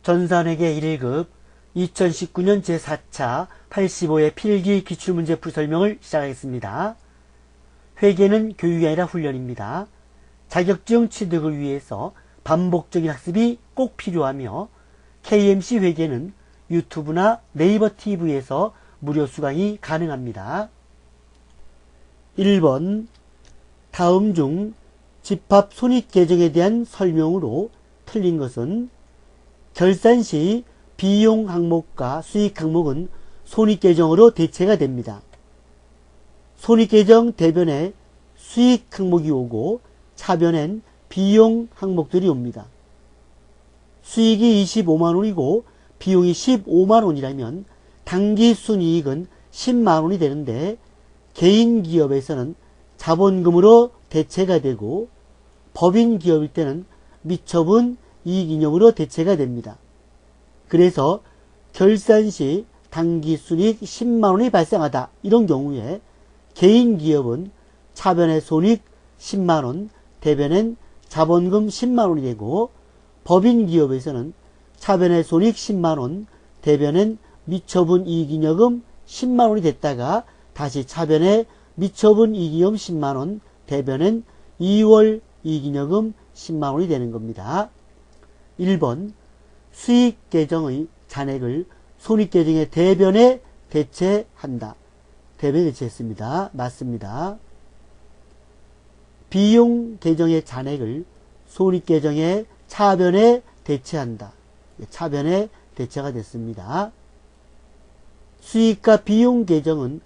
전산회계 1급 2019년 제4차 85회 필기 기출문제 풀 설명을 시작하겠습니다. 회계는 교육이 아니라 훈련입니다. 자격증 취득을 위해서 반복적인 학습이 꼭 필요하며 KMC 회계는 유튜브나 네이버 TV에서 무료 수강이 가능합니다. 1번 다음 중 집합 손익계정에 대한 설명으로 틀린 것은 결산 시 비용 항목과 수익 항목은 손익계정으로 대체가 됩니다. 손익계정 대변에 수익 항목이 오고 차변엔 비용 항목들이 옵니다. 수익이 25만원이고 비용이 15만원이라면 당기순이익은 10만원이 되는데 개인기업에서는 자본금으로 대체가 되고 법인기업일 때는 미처분 이익이념으로 대체가 됩니다. 그래서 결산 시 당기순이익 10만원이 발생하다 이런 경우에 개인기업은 차변의 손익 10만원, 대변엔 자본금 10만원이 되고 법인기업에서는 차변의 손익 10만원, 대변엔 미처분 이익이념 10만원이 됐다가 다시 차변에 미처분 이익이념 10만원, 대변엔 2월 이익이념 10만원이 되는 겁니다. 1번 수익계정의 잔액을 손익계정의 대변에 대체한다. 대변에 대체했습니다. 맞습니다. 비용계정의 잔액을 손익계정의 차변에 대체한다. 차변에 대체가 됐습니다. 수익과 비용계정은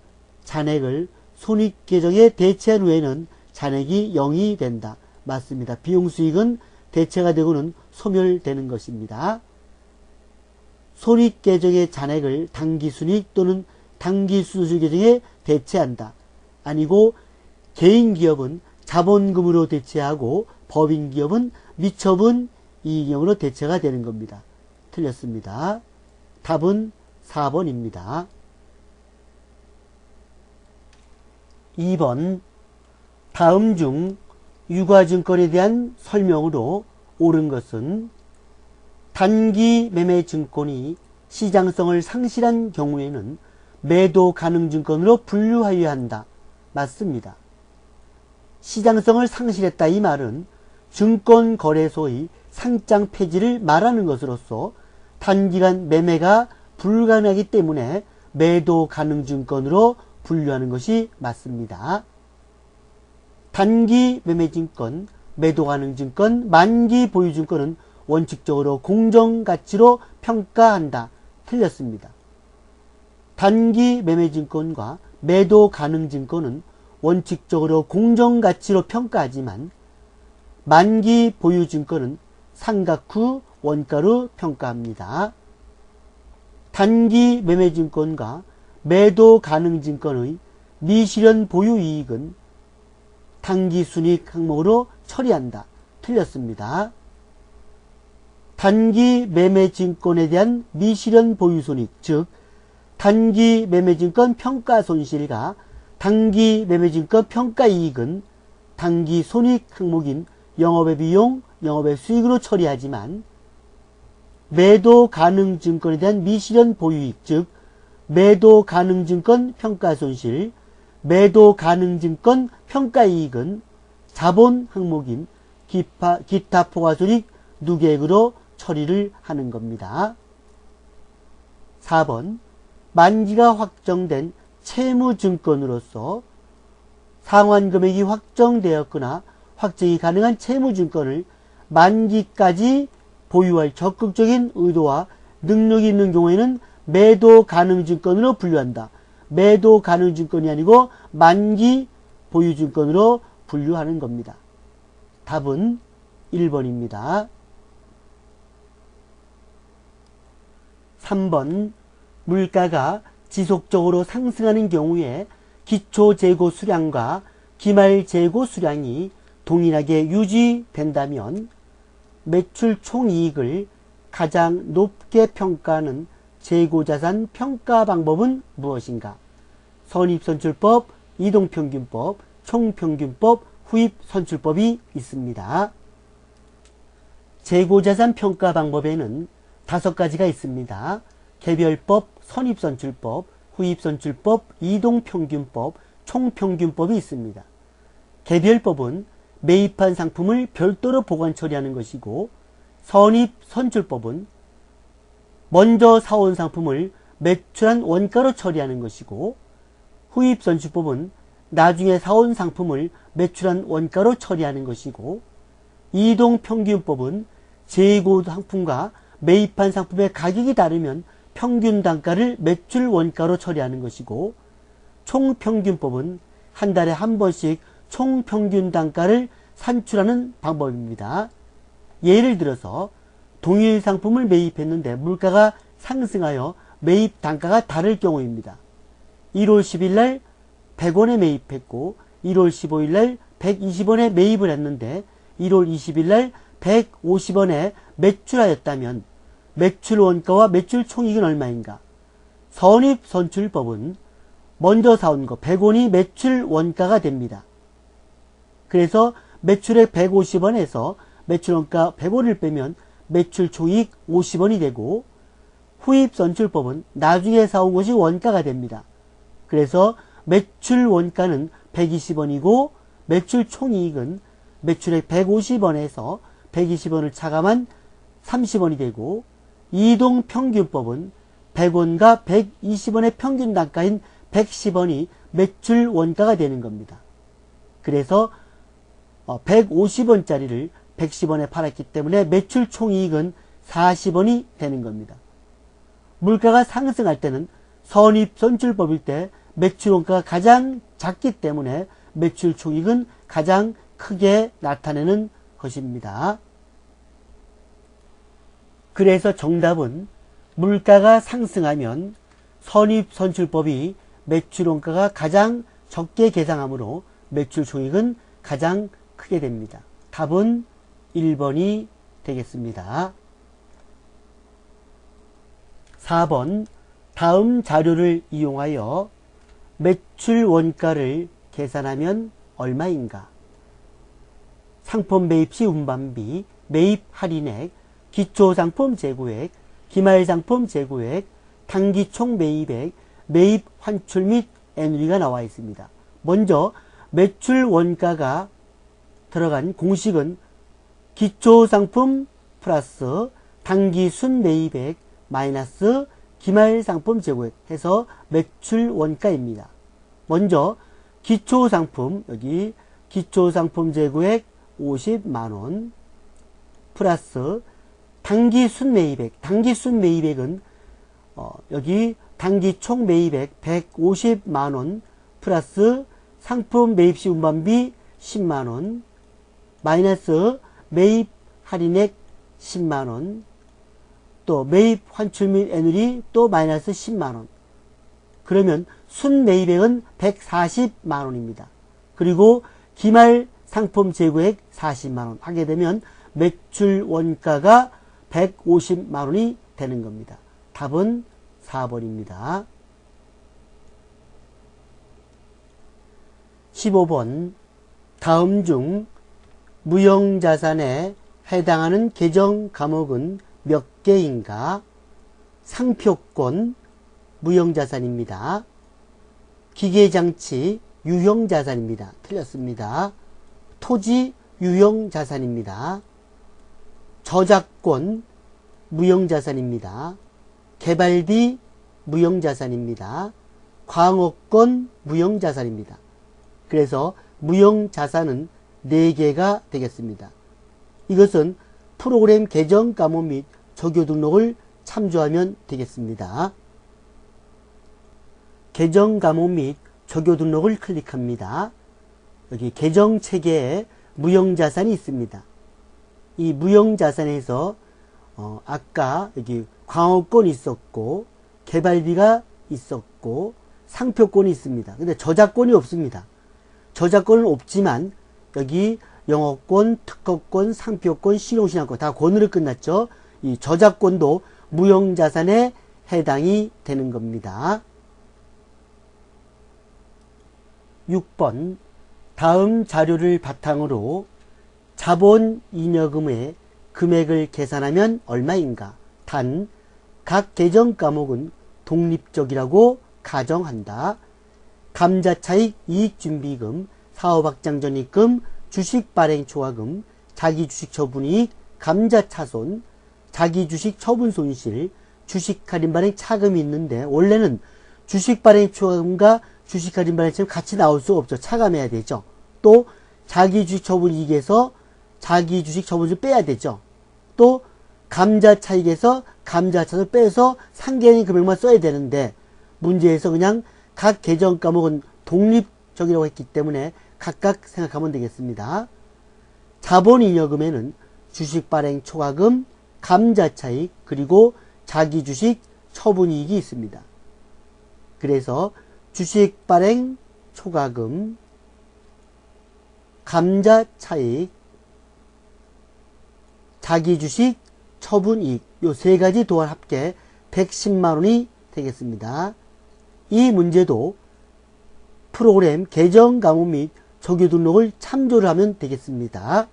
잔액을 손익계정에 대체한 후에는 잔액이 0이 된다. 맞습니다. 비용수익은 대체가 되고는 소멸되는 것입니다. 손익계정의 잔액을 당기순이익 또는 당기수수계정에 대체한다. 아니고 개인기업은 자본금으로 대체하고 법인기업은 미처분 이익형으로 대체가 되는 겁니다. 틀렸습니다. 답은 4번입니다. 2번 다음 중 유가증권에 대한 설명으로 옳은 것은 단기 매매증권이 시장성을 상실한 경우에는 매도 가능 증권으로 분류하여야 한다. 맞습니다. 시장성을 상실했다 이 말은 증권거래소의 상장 폐지를 말하는 것으로서 단기간 매매가 불가능하기 때문에 매도 가능 증권으로 분류하는 것이 맞습니다. 단기 매매증권, 매도 가능 증권, 만기 보유증권은 원칙적으로 공정가치로 평가한다. 틀렸습니다. 단기 매매증권과 매도 가능 증권은 원칙적으로 공정가치로 평가하지만 만기 보유증권은 상각 후 원가로 평가합니다. 단기 매매증권과 매도 가능 증권의 미실현 보유이익은 당기순이익 항목으로 처리한다. 틀렸습니다. 단기 매매증권에 대한 미실현 보유손익, 즉 단기 매매증권 평가손실과 단기 매매증권 평가이익은 당기손익 항목인 영업의 비용, 영업의 수익으로 처리하지만 매도 가능 증권에 대한 미실현 보유이익, 즉 매도 가능 증권 평가손실, 매도 가능 증권 평가이익은 자본 항목인 기타 포괄손익 누계액으로 처리를 하는 겁니다. 4번 만기가 확정된 채무증권으로서 상환금액이 확정되었거나 확정이 가능한 채무증권을 만기까지 보유할 적극적인 의도와 능력이 있는 경우에는 매도 가능 증권으로 분류한다. 매도 가능 증권이 아니고 만기 보유 증권으로 분류하는 겁니다. 답은 1번입니다. 3번 물가가 지속적으로 상승하는 경우에 기초 재고 수량과 기말 재고 수량이 동일하게 유지된다면 매출 총이익을 가장 높게 평가하는 재고자산 평가 방법은 무엇인가? 선입선출법, 이동평균법, 총평균법, 후입선출법이 있습니다. 재고자산 평가 방법에는 5가지가 있습니다. 개별법, 선입선출법, 후입선출법, 이동평균법, 총평균법이 있습니다. 개별법은 매입한 상품을 별도로 보관 처리하는 것이고, 선입선출법은 먼저 사온 상품을 매출한 원가로 처리하는 것이고, 후입선출법은 나중에 사온 상품을 매출한 원가로 처리하는 것이고, 이동평균법은 재고 상품과 매입한 상품의 가격이 다르면 평균 단가를 매출 원가로 처리하는 것이고, 총평균법은 한 달에 한 번씩 총평균 단가를 산출하는 방법입니다. 예를 들어서 동일 상품을 매입했는데 물가가 상승하여 매입 단가가 다를 경우입니다. 1월 10일 날 100원에 매입했고 1월 15일 날 120원에 매입을 했는데 1월 20일 날 150원에 매출하였다면 매출 원가와 매출 총이익은 얼마인가? 선입선출법은 먼저 사온 거 100원이 매출 원가가 됩니다. 그래서 매출액 150원에서 매출 원가 100원을 빼면 매출 총이익 50원이 되고, 후입선출법은 나중에 사온 것이 원가가 됩니다. 그래서 매출 원가는 120원이고 매출 총이익은 매출액 150원에서 120원을 차감한 30원이 되고, 이동평균법은 100원과 120원의 평균 단가인 110원이 매출 원가가 되는 겁니다. 그래서 150원짜리를 110원에 팔았기 때문에 매출 총이익은 40원이 되는 겁니다. 물가가 상승할 때는 선입선출법일 때 매출 원가가 가장 작기 때문에 매출 총이익은 가장 크게 나타내는 것입니다. 그래서 정답은 물가가 상승하면 선입선출법이 매출 원가가 가장 적게 계상하므로 매출 총이익은 가장 크게 됩니다. 답은 1번이 되겠습니다. 4번 다음 자료를 이용하여 매출 원가를 계산하면 얼마인가? 상품 매입 시 운반비, 매입 할인액, 기초상품 재고액, 기말상품 재고액, 단기총 매입액, 매입 환출 및 애누리가 나와 있습니다. 먼저 매출 원가가 들어간 공식은 기초상품 플러스 단기순 매입액 마이너스 기말상품 재고액 해서 매출 원가입니다. 먼저 기초상품, 여기 기초상품 재고액 50만원 플러스 단기순 매입액, 단기순 매입액은 여기 단기총 매입액 150만원 플러스 상품 매입시 운반비 10만원 마이너스 매입 할인액 10만원 또 매입 환출 및 애누리 또 마이너스 10만원. 그러면 순 매입액은 140만원입니다. 그리고 기말 상품 재고액 40만원 하게 되면 매출 원가가 150만원이 되는 겁니다. 답은 4번입니다. 15번 다음 중 무형자산에 해당하는 계정 과목은 몇 개인가? 상표권 무형자산입니다. 기계장치 유형자산입니다. 틀렸습니다. 토지 유형자산입니다. 저작권 무형자산입니다. 개발비 무형자산입니다. 광업권 무형자산입니다. 그래서 무형자산은 4개가 되겠습니다. 이것은 프로그램 계정 과목 및 조교 등록을 참조하면 되겠습니다. 계정 과목 및 조교 등록을 클릭합니다. 여기 계정 체계에 무형자산이 있습니다. 이 무형자산에서 아까 여기 광업권이 있었고 개발비가 있었고 상표권이 있습니다. 근데 저작권이 없습니다. 저작권은 없지만 여기 영어권, 특허권, 상표권, 실용신앙권 다 권으로 끝났죠. 이 저작권도 무형자산에 해당이 되는 겁니다. 6번 다음 자료를 바탕으로 자본잉여금의 금액을 계산하면 얼마인가? 단 각 계정 과목은 독립적이라고 가정한다. 감자차익 이익준비금, 사업확장전입금, 주식발행초과금, 자기주식처분이익, 감자차손, 자기주식처분손실, 주식할인발행 차금이 있는데 원래는 주식발행초과금과 주식할인발행차금 같이 나올 수 없죠. 차감해야 되죠. 또 자기주식처분이익에서 자기주식처분을 빼야 되죠. 또 감자차익에서 감자차손을 빼서 상계된 금액만 써야 되는데 문제에서 그냥 각 계정 과목은 독립적이라고 했기 때문에 각각 생각하면 되겠습니다. 자본잉여금에는 주식발행 초과금, 감자차익, 그리고 자기주식 처분이익이 있습니다. 그래서 주식발행 초과금, 감자차익, 자기주식 처분이익 요 세 가지 도안 합계 110만원이 되겠습니다. 이 문제도 프로그램 계정 과목 및 조교 등록을 참조를 하면 되겠습니다.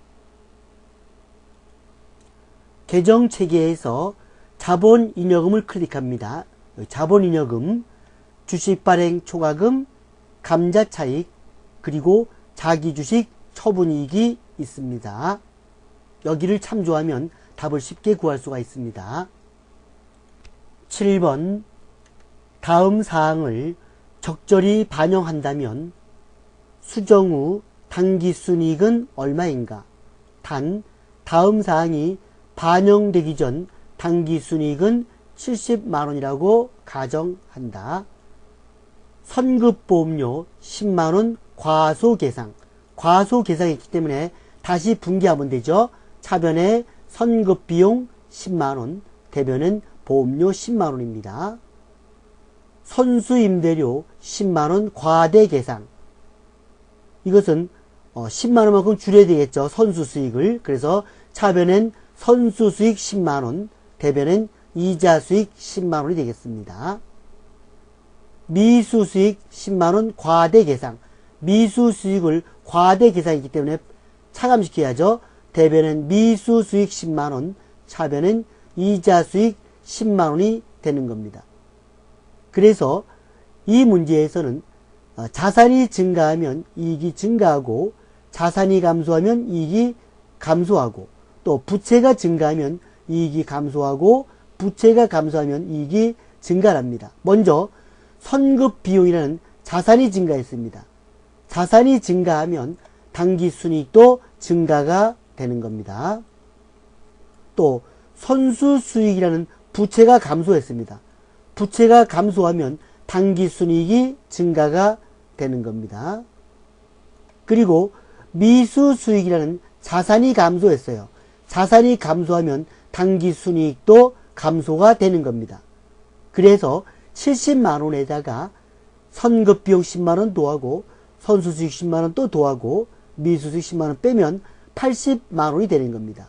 계정 체계에서 자본잉여금을 클릭합니다. 자본잉여금, 주식발행 초과금, 감자차익, 그리고 자기주식 처분이익이 있습니다. 여기를 참조하면 답을 쉽게 구할 수가 있습니다. 7번 다음 사항을 적절히 반영한다면 수정 후 당기순이익은 얼마인가? 단 다음 사항이 반영되기 전 당기순이익은 70만원이라고 가정한다. 선급보험료 10만원 과소계상. 과소계상했기 때문에 다시 분기하면 되죠. 차변에 선급비용 10만원, 대변은 보험료 10만원입니다. 선수임대료 10만원 과대계상. 이것은 10만원만큼 줄여야 되겠죠. 선수수익을. 그래서 차변엔 선수수익 10만원, 대변엔 이자수익 10만원이 되겠습니다. 미수수익 10만원 과대계상. 미수수익을 과대계상이기 때문에 차감시켜야죠. 대변은 미수수익 10만원, 차변은 이자수익 10만원이 되는 겁니다. 그래서 이 문제에서는 자산이 증가하면 이익이 증가하고 자산이 감소하면 이익이 감소하고 또 부채가 증가하면 이익이 감소하고 부채가 감소하면 이익이 증가합니다. 먼저 선급비용이라는 자산이 증가했습니다. 자산이 증가하면 당기순이익도 증가가 되는 겁니다. 또 선수수익이라는 부채가 감소했습니다. 부채가 감소하면 당기순이익이 증가가 되는 겁니다. 그리고 미수수익이라는 자산이 감소했어요. 자산이 감소하면 당기순이익도 감소가 되는 겁니다. 그래서 70만원에다가 선급비용 10만원 더하고 선수수익 10만원 또 더하고 미수수익 10만원 빼면 80만원이 되는 겁니다.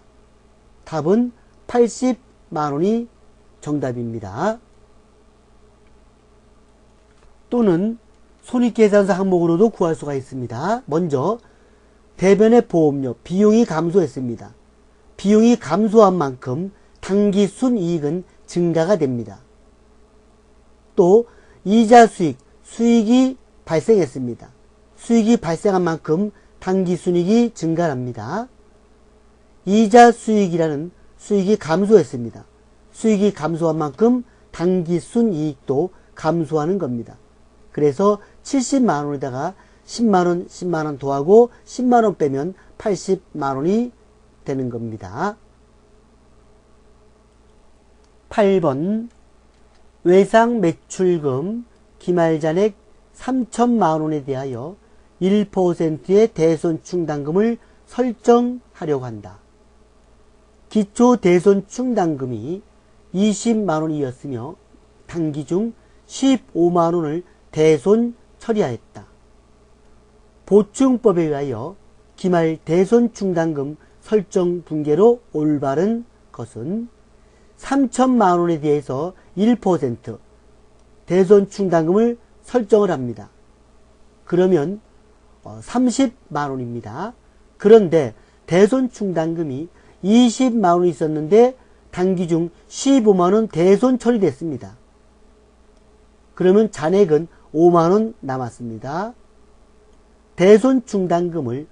답은 80만원이 정답입니다. 또는 손익계산서 항목으로도 구할 수가 있습니다. 먼저 대변의 보험료 비용이 감소했습니다. 비용이 감소한 만큼 당기순이익은 증가가 됩니다. 또 이자수익, 수익이 발생했습니다. 수익이 발생한 만큼 당기순이익이 증가합니다. 이자수익이라는 수익이 감소했습니다. 수익이 감소한 만큼 당기순이익도 감소하는 겁니다. 그래서 70만원에다가 10만원, 10만원 더하고 10만원 빼면 80만원이 되는 겁니다. 8번 외상 매출금 기말잔액 3천만원에 대하여 1%의 대손충당금을 설정하려고 한다. 기초 대손충당금이 20만원이었으며 당기 중 15만원을 대손 처리하였다. 보충법에 의하여 기말 대손충당금 설정 분계로 올바른 것은 3천만원에 대해서 1% 대손충당금을 설정을 합니다. 그러면 30만원입니다. 그런데 대손충당금이 20만원이 있었는데 당기 중 15만원 대손 처리됐습니다. 그러면 잔액은 5만원 남았습니다. 대손 충당금을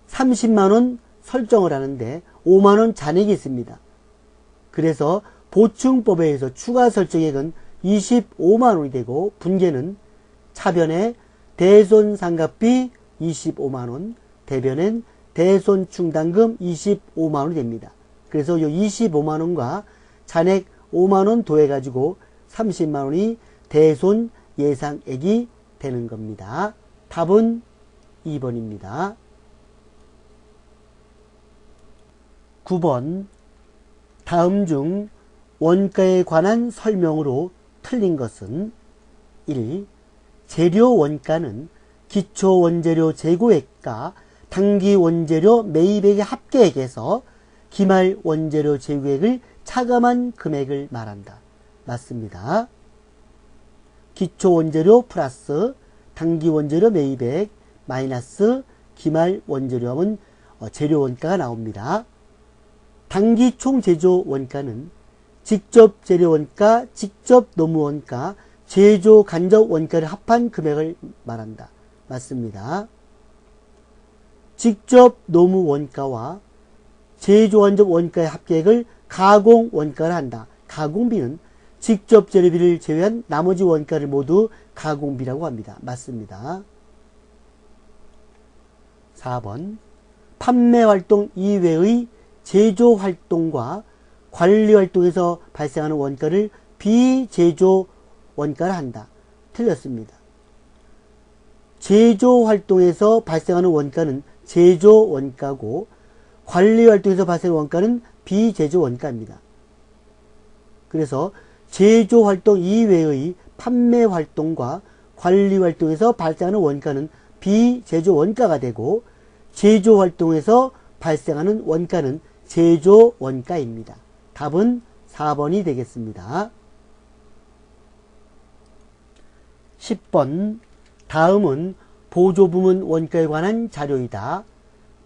30만원 설정을 하는데 5만원 잔액이 있습니다. 그래서 보충법에 의해서 추가 설정액은 25만원이 되고 분계는 차변에 대손상각비 25만원, 대변엔 대손충당금 25만원이 됩니다. 그래서 이 25만원과 잔액 5만원 더해가지고 30만원이 대손 예상액이 되는 겁니다. 답은 2번입니다. 9번 다음 중 원가에 관한 설명으로 틀린 것은 1. 재료 원가는 기초 원재료 재고액과 당기 원재료 매입액의 합계액에서 기말 원재료 재고액을 차감한 금액을 말한다. 맞습니다. 기초 원재료 플러스 당기 원재료 매입액 마이너스 기말 원재료 하면 재료 원가가 나옵니다. 당기 총 제조 원가는 직접 재료 원가, 직접 노무 원가, 제조 간접 원가를 합한 금액을 말한다. 맞습니다. 직접 노무 원가와 제조 간접 원가의 합계액을 가공 원가를 한다. 가공비는 직접 재료비를 제외한 나머지 원가를 모두 가공비라고 합니다. 맞습니다. 4번 판매활동 이외의 제조활동과 관리활동에서 발생하는 원가를 비제조 원가를 한다. 틀렸습니다. 제조활동에서 발생하는 원가는 제조 원가고 관리활동에서 발생하는 원가는 비제조 원가입니다. 그래서 제조활동 이외의 판매활동과 관리활동에서 발생하는 원가는 비제조 원가가 되고 제조활동에서 발생하는 원가는 제조 원가입니다. 답은 4번이 되겠습니다. 10번 다음은 보조부문 원가에 관한 자료이다.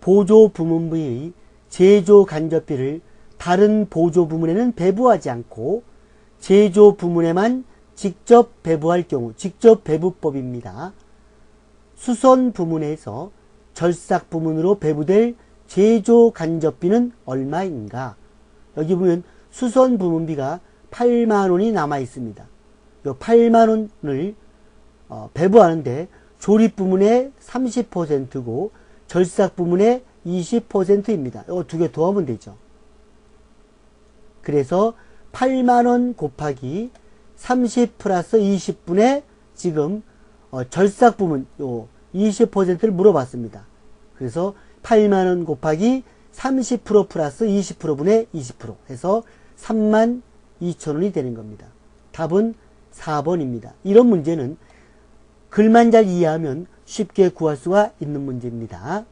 보조부문비의 제조간접비를 다른 보조부문에는 배부하지 않고 제조부문에만 직접 배부할 경우 직접배부법입니다. 수선부문에서 절삭부문으로 배부될 제조간접비는 얼마인가? 여기 보면 수선부문비가 8만원이 남아 있습니다. 이 8만원을 배부하는데 조립부문의 30%고 절삭부문의 20%입니다. 이거 두 개 더하면 되죠. 그래서 8만원 곱하기 30 플러스 20분의 지금 절삭부문 20%를 물어봤습니다. 그래서 8만원 곱하기 30% 플러스 20%분의 20% 해서 32,000원이 되는 겁니다. 답은 4번입니다. 이런 문제는 글만 잘 이해하면 쉽게 구할 수가 있는 문제입니다.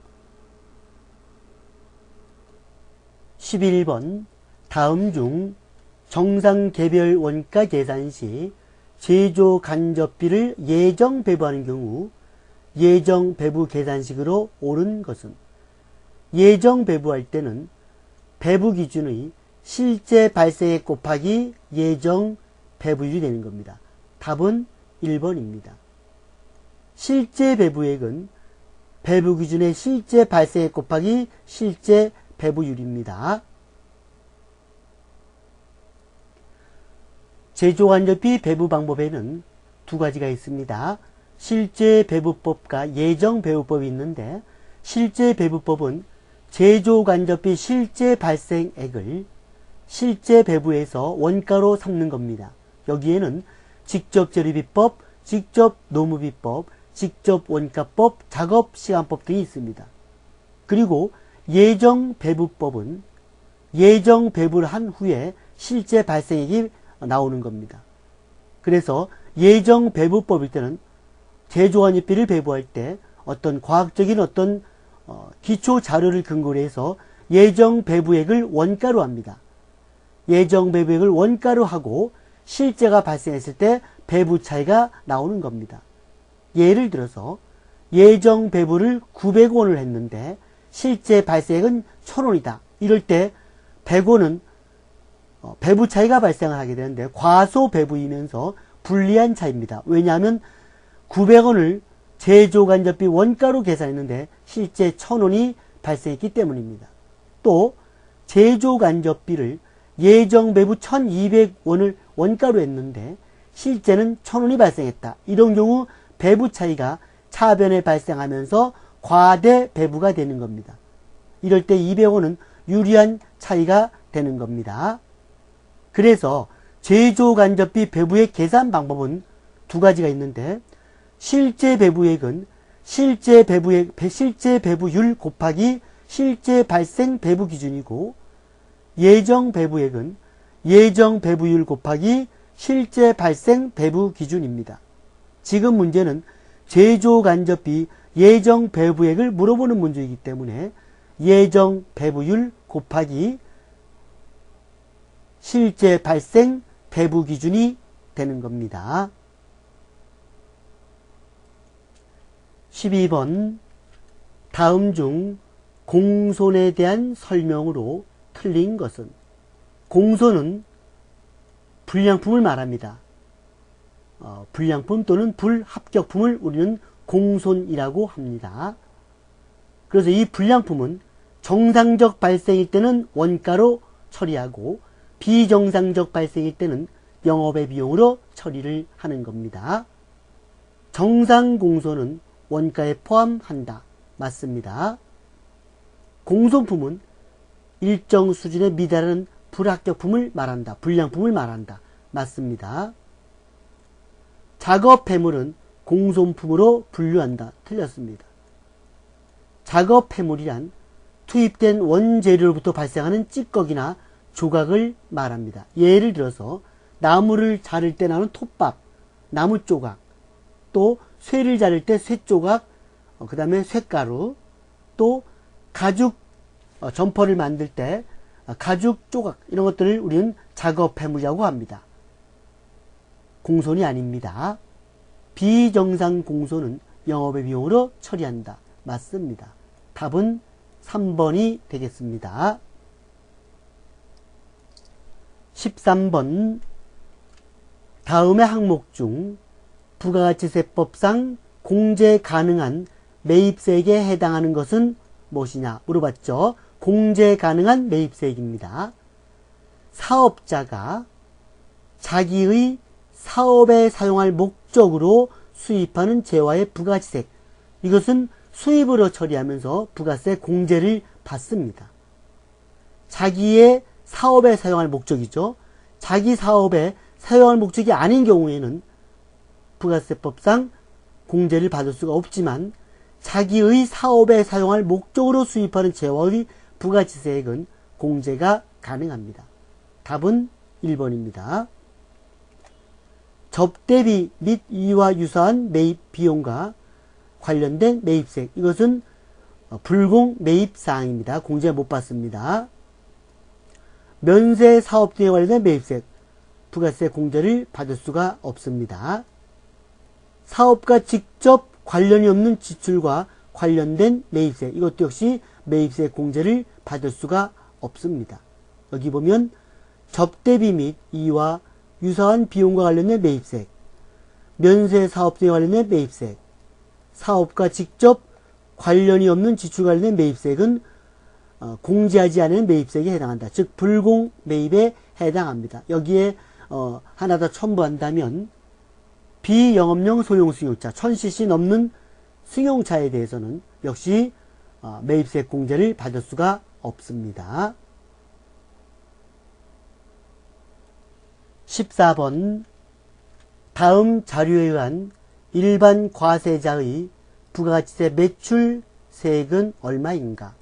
11번 다음 중 정상 개별 원가 계산 시 제조 간접비를 예정 배부하는 경우 예정 배부 계산식으로 옳은 것은 예정 배부할 때는 배부 기준의 실제 발생액 곱하기 예정 배부율이 되는 겁니다. 답은 1번입니다. 실제 배부액은 배부 기준의 실제 발생액 곱하기 실제 배부율입니다. 제조간접비 배부 방법에는 두 가지가 있습니다. 실제 배부법과 예정 배부법이 있는데 실제 배부법은 제조간접비 실제 발생액을 실제 배부에서 원가로 삼는 겁니다. 여기에는 직접 재료비법, 직접 노무비법, 직접 원가법, 작업시간법 등이 있습니다. 그리고 예정 배부법은 예정 배부를 한 후에 실제 발생액이 나오는 겁니다. 그래서 예정 배부법일 때는 제조간접비를 배부할 때 어떤 과학적인 어떤 기초 자료를 근거로 해서 예정 배부액을 원가로 합니다. 예정 배부액을 원가로 하고 실제가 발생했을 때 배부 차이가 나오는 겁니다. 예를 들어서 예정 배부를 900원을 했는데 실제 발생액은 1000원이다. 이럴 때 100원은 배부 차이가 발생을 하게 되는데 과소 배부이면서 불리한 차이입니다. 왜냐하면 900원을 제조간접비 원가로 계산했는데 실제 1000원이 발생했기 때문입니다. 또 제조간접비를 예정 배부 1200원을 원가로 했는데 실제는 1000원이 발생했다. 이런 경우 배부 차이가 차변에 발생하면서 과대 배부가 되는 겁니다. 이럴 때 200원은 유리한 차이가 되는 겁니다. 그래서 제조간접비 배부의 계산 방법은 두 가지가 있는데 실제 배부액은 실제 배부율 곱하기 실제 발생 배부 기준이고 예정 배부액은 예정 배부율 곱하기 실제 발생 배부 기준입니다. 지금 문제는 제조간접비 예정 배부액을 물어보는 문제이기 때문에 예정 배부율 곱하기 실제 발생 배부 기준이 되는 겁니다. 12번 다음 중 공손에 대한 설명으로 틀린 것은? 공손은 불량품을 말합니다. 불량품 또는 불합격품을 우리는 공손이라고 합니다. 그래서 이 불량품은 정상적 발생일 때는 원가로 처리하고 비정상적 발생일 때는 영업의 비용으로 처리를 하는 겁니다. 정상 공손은 원가에 포함한다. 맞습니다. 공손품은 일정 수준에 미달하는 불합격품을 말한다. 불량품을 말한다. 맞습니다. 작업 폐물은 공손품으로 분류한다. 틀렸습니다. 작업 폐물이란 투입된 원재료로부터 발생하는 찌꺼기나 조각을 말합니다. 예를 들어서 나무를 자를 때 나오는 톱밥, 나무 조각, 또 쇠를 자를 때 쇠조각, 그 다음에 쇠가루, 또 가죽 점퍼를 만들 때 가죽 조각, 이런 것들을 우리는 작업 폐물이라고 합니다. 공손이 아닙니다. 비정상 공손은 영업의 비용으로 처리한다. 맞습니다. 답은 3번이 되겠습니다. 13번 다음의 항목 중 부가가치세법상 공제 가능한 매입세액에 해당하는 것은 무엇이냐 물어봤죠. 공제 가능한 매입세액입니다. 사업자가 자기의 사업에 사용할 목적으로 수입하는 재화의 부가가치세액, 이것은 수입으로 처리하면서 부가세 공제를 받습니다. 자기의 사업에 사용할 목적이죠. 자기 사업에 사용할 목적이 아닌 경우에는 부가세법상 공제를 받을 수가 없지만 자기의 사업에 사용할 목적으로 수입하는 재화의 부가가치세액은 공제가 가능합니다. 답은 1번입니다. 접대비 및 이와 유사한 매입 비용과 관련된 매입세액, 이것은 불공 매입사항입니다. 공제 못 받습니다. 면세 사업 등에 관련된 매입세액, 부가세 공제를 받을 수가 없습니다. 사업과 직접 관련이 없는 지출과 관련된 매입세액, 이것도 역시 매입세액 공제를 받을 수가 없습니다. 여기 보면 접대비 및 이와 유사한 비용과 관련된 매입세액, 면세 사업 등에 관련된 매입세액, 사업과 직접 관련이 없는 지출과 관련된 매입세액은 공제하지 않은 매입세액에 해당한다. 즉 불공 매입에 해당합니다. 여기에 하나 더 첨부한다면 비영업용 소형 승용차 1000cc 넘는 승용차에 대해서는 역시 매입세액 공제를 받을 수가 없습니다. 14번 다음 자료에 의한 일반 과세자의 부가가치세 매출세액은 얼마인가?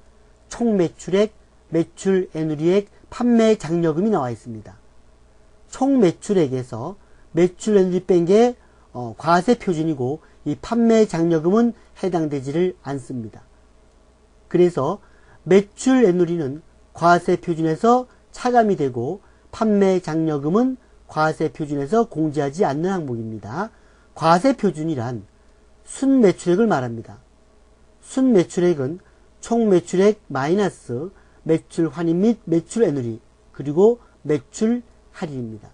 총 매출액, 매출 애누리액, 판매 장려금이 나와 있습니다. 총 매출액에서 매출 애누리 뺀 게 과세 표준이고 이 판매 장려금은 해당되지를 않습니다. 그래서 매출 애누리는 과세 표준에서 차감이 되고 판매 장려금은 과세 표준에서 공제하지 않는 항목입니다. 과세 표준이란 순매출액을 말합니다. 순매출액은 총 매출액 마이너스 매출 환입 및 매출 애누리 그리고 매출 할인입니다.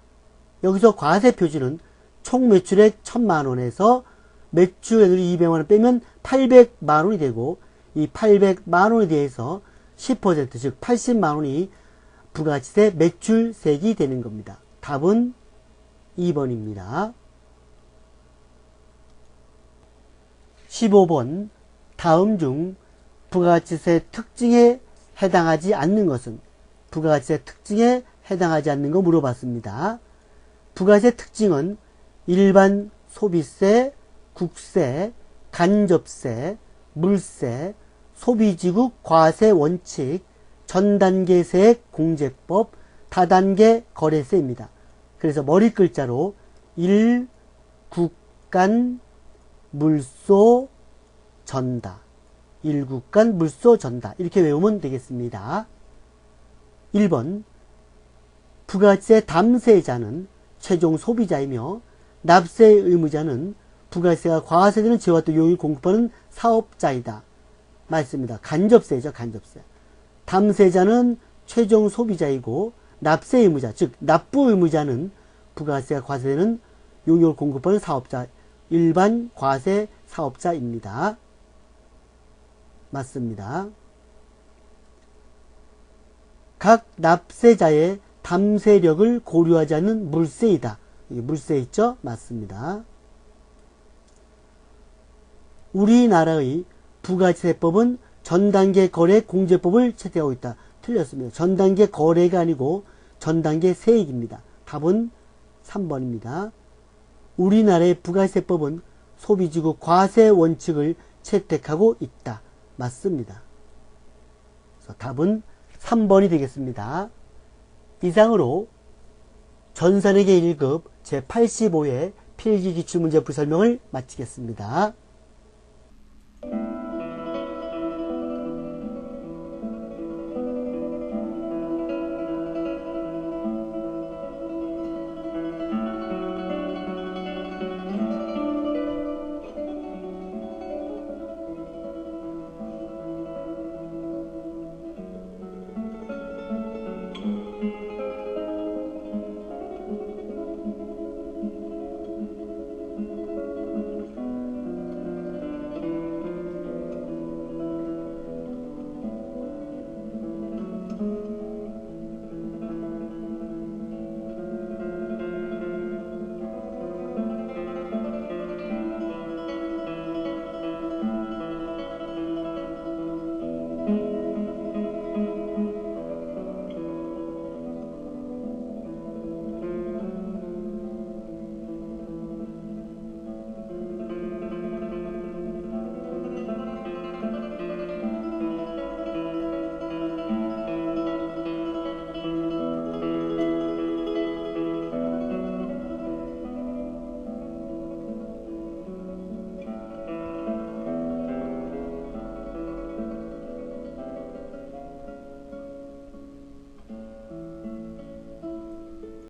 여기서 과세 표준은 총 매출액 1000만원에서 매출액을 200만원 빼면 800만원이 되고, 이 800만원에 대해서 10%, 즉 80만원이 부가가치세 매출세액이 되는 겁니다. 답은 2번입니다. 15번 다음 중 부가가치세 특징에 해당하지 않는 것은? 부가가치세 특징에 해당하지 않는 거 물어봤습니다. 부가세 특징은 일반 소비세, 국세, 간접세, 물세, 소비지국 과세 원칙, 전단계 세액 공제법, 다단계 거래세입니다. 그래서 머리 글자로 일국간 물소 전다, 일국간 물소 전다 이렇게 외우면 되겠습니다. 1번 부가세 담세자는 최종 소비자이며 납세 의무자는 부가세가 과세되는 재와 또 요율 공급하는 사업자이다. 맞습니다. 간접세죠. 간접세. 담세자는 최종 소비자이고 납세 의무자, 즉 납부 의무자는 부가세가 과세되는 용역을 공급하는 사업자, 일반 과세 사업자입니다. 맞습니다. 각 납세자의 담세력을 고려하지 않는 물세이다. 물세 있죠? 맞습니다. 우리나라의 부가세법은 전단계 거래 공제법을 채택하고 있다. 틀렸습니다. 전단계 거래가 아니고 전단계 세액입니다. 답은 3번입니다. 우리나라의 부가세법은 소비지구 과세 원칙을 채택하고 있다. 맞습니다. 그래서 답은 3번이 되겠습니다. 이상으로 전산회계 1급 제85회 필기기출문제 풀 설명을 마치겠습니다.